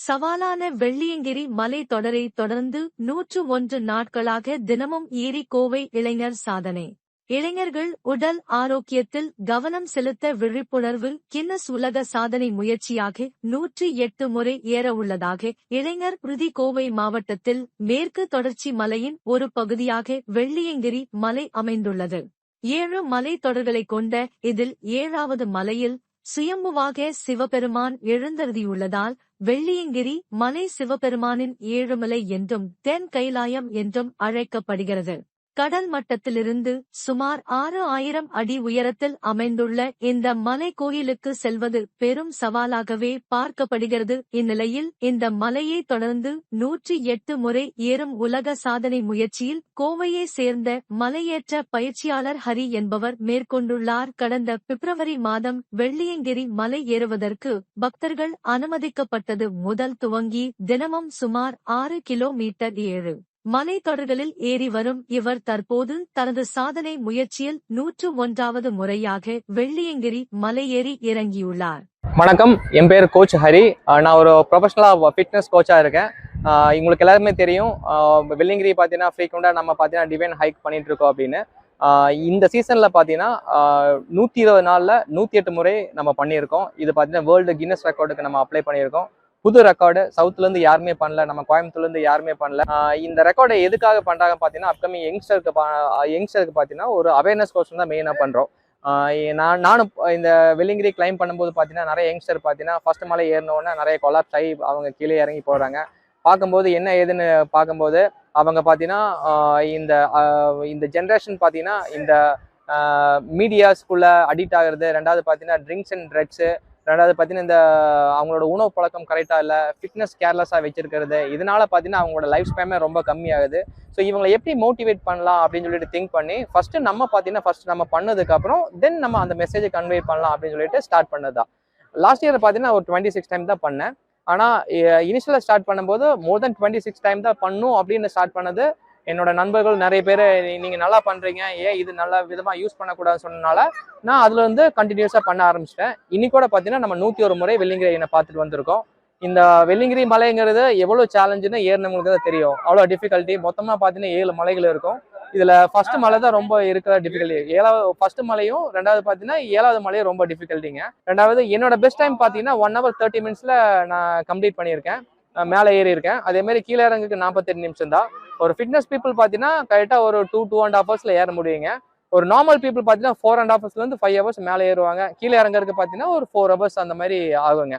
சவாலான வெள்ளியங்கிரி மலை தொடரை தொடர்ந்து 101 நாட்களாக தினமும் ஏறி கோவை இளைஞர் சாதனை. இளைஞர்கள் உடல் ஆரோக்கியத்தில் கவனம் செலுத்த விழிப்புணர்வு கின்னஸ் உலக சாதனை முயற்சியாக 108 முறை ஏற உள்ளதாக இளைஞர் உறுதி. கோவை மாவட்டத்தில் மேற்கு தொடர்ச்சி மலையின் ஒரு பகுதியாக வெள்ளியங்கிரி மலை அமைந்துள்ளது. 7 மலை தொடர்களை கொண்ட இதில் 7வது மலையில் சுயம்புவாக சிவபெருமான் எழுந்தருளியுள்ளதால் வெள்ளியங்கிரி மலை சிவபெருமானின் ஏழுமலை என்றும் தென் கைலாயம் என்றும் அழைக்கப்படுகிறது. கடல் மட்டத்திலிருந்து சுமார் 6000 அடி உயரத்தில் அமைந்துள்ள இந்த மலை கோயிலுக்கு செல்வது பெரும் சவாலாகவே பார்க்கப்படுகிறது. இந்நிலையில் இந்த மலையை தொடர்ந்து 108 முறை ஏறும் உலக சாதனை முயற்சியில் கோவையை சேர்ந்த மலையேற்ற பயிற்சியாளர் ஹரி என்பவர் மேற்கொண்டுள்ளார். கடந்த பிப்ரவரி மாதம் வெள்ளியங்கிரி மலை ஏறுவதற்கு பக்தர்கள் அனுமதிக்கப்பட்டது முதல் துவங்கி தினமும் சுமார் 6 கிலோமீட்டர் 7 மலை தொடர்களில் ஏறி வரும் இவர் தற்போது தனது சாதனை முயற்சியில் 101வது முறையாக வெள்ளியங்கிரி மலை ஏறி இறங்கியுள்ளார். வணக்கம், என் பேர் கோச் ஹரி. நான் ஒரு ப்ரொஃபஷனலாக ஃபிட்னஸ் கோச்சாக இருக்கேன். உங்களுக்கு எல்லாருமே தெரியும், வெள்ளியங்கிரி பார்த்தீங்கன்னா ஃப்ரீக்வெண்ட்டாக நம்ம பார்த்தீங்கன்னா டிவைன் ஹைக் பண்ணிட்டு இருக்கோம் அப்படின்னு. இந்த சீசனில் பார்த்தீங்கன்னா 120 நாளில் 108 முறை நம்ம பண்ணியிருக்கோம். இது பார்த்தீங்கன்னா வேர்ல்டு கின்னஸ் ரெக்கார்டுக்கு நம்ம அப்ளை பண்ணியிருக்கோம். புது ரெக்கார்டு, சவுத்துலேருந்து யாருமே பண்ணல, நம்ம கோயம்புத்தூர்லேருந்து யாருமே பண்ணல. இந்த ரெக்கார்டை எதுக்காக பண்ணுறாங்க பார்த்தீங்கன்னா, அப்கமிங் யங்ஸ்டருக்கு பார்த்தீங்கன்னா ஒரு அவேர்னஸ் கோர்ஸ் தான் மெயினாக பண்ணுறோம். நானும் இந்த வெள்ளியங்கிரி கிளைம் பண்ணும்போது பார்த்தீங்கன்னா நிறைய யங்ஸ்டர் பார்த்தீங்கன்னா ஃபர்ஸ்ட் மலை ஏறினோடனே நிறைய கொலாப்ஸ் ஆகி அவங்க கீழே இறங்கி போகிறாங்க. பார்க்கும்போது என்ன ஏதுன்னு பார்க்கும்போது அவங்க பார்த்தீங்கன்னா இந்த ஜென்ரேஷன் பார்த்தீங்கன்னா இந்த மீடியாஸ்குள்ளே அடிக்ட் ஆகிறது, ரெண்டாவது பார்த்தீங்கன்னா ட்ரிங்க்ஸ் அண்ட் ட்ரக்ஸு, ரெண்டாவது பார்த்தீங்கன்னா இந்த அவங்களோட உணவு பழக்கம் கரெக்டாக இல்லை, ஃபிட்னஸ் கேர்லெஸ்ஸாக வச்சிருக்கிறது, இதனால பார்த்தீங்கன்னா அவங்களோட லைஃப் ஸ்பேமே ரொம்ப கம்மியாகுது. ஸோ இவங்களை எப்படி மோட்டிவேட் பண்ணலாம் அப்படின்னு சொல்லிட்டு திங்க் பண்ணி ஃபர்ஸ்ட் நம்ம பண்ணதுக்கப்புறம் தென் நம்ம அந்த மெசேஜை கன்வே பண்ணலாம் அப்படின்னு சொல்லிட்டு ஸ்டார்ட் பண்ணது தான். லாஸ்ட் இயர் பார்த்தீங்கன்னா ஒரு 26 டைம் தான் பண்ணேன். ஆனால் இனிஷியலாக ஸ்டார்ட் பண்ணும்போது மோர் தென் 26 டைம் தான் பண்ணும் அப்படின்னு ஸ்டார்ட் பண்ணது. என்னோட நண்பர்கள் நிறைய பேர் நீங்க நல்லா பண்றீங்க, ஏன் இது நல்ல விதமா யூஸ் பண்ணக்கூடாதுன்னு சொன்னனால நான் அதுல இருந்து கண்டினியூஸா பண்ண ஆரம்பிச்சிட்டேன். இன்னைக்கூட பாத்தீங்கன்னா நம்ம 101 முறை வெள்ளியங்கிரி பார்த்துட்டு வந்திருக்கோம். இந்த வெள்ளியங்கிரி மலைங்கிறது எவ்வளவு சேலஞ்சுன்னு ஏறினவங்களுக்கு தான் தெரியும். அவ்வளவு டிஃபிகல்ட்டி. மொத்தமா பாத்தீங்கன்னா 7 மலைகள் இருக்கும். இதுல ஃபர்ஸ்ட் மலை தான் ரொம்ப இருக்கிற டிஃபிகல்ட்டி. ஃபர்ஸ்ட் மலையும் ரெண்டாவது பாத்தீங்கன்னா 7வது மலையும் ரொம்ப டிஃபிகல்ட்டிங்க. ரெண்டாவது என்னோட பெஸ்ட் டைம் பாத்தீங்கன்னா 1 hour 30 minutesல நான் கம்ப்ளீட் பண்ணியிருக்கேன். மேலே ஏறி இருக்கேன். அதே மாதிரி கீழே இறங்குக்கு 48 நிமிஷம் தான். ஒரு ஃபிட்னஸ் பீப்புள் பார்த்தீங்கன்னா கரெக்டாக ஒரு 2.5 hours ஏற முடியுங்க. ஒரு நார்மல் பீப்புள் பார்த்தீங்கன்னா 4.5 hours 5 hours மேலே ஏறுவாங்க. கீழே இறங்குறதுக்கு பார்த்தீங்கன்னா ஒரு 4 hours அந்த மாதிரி ஆகுங்க.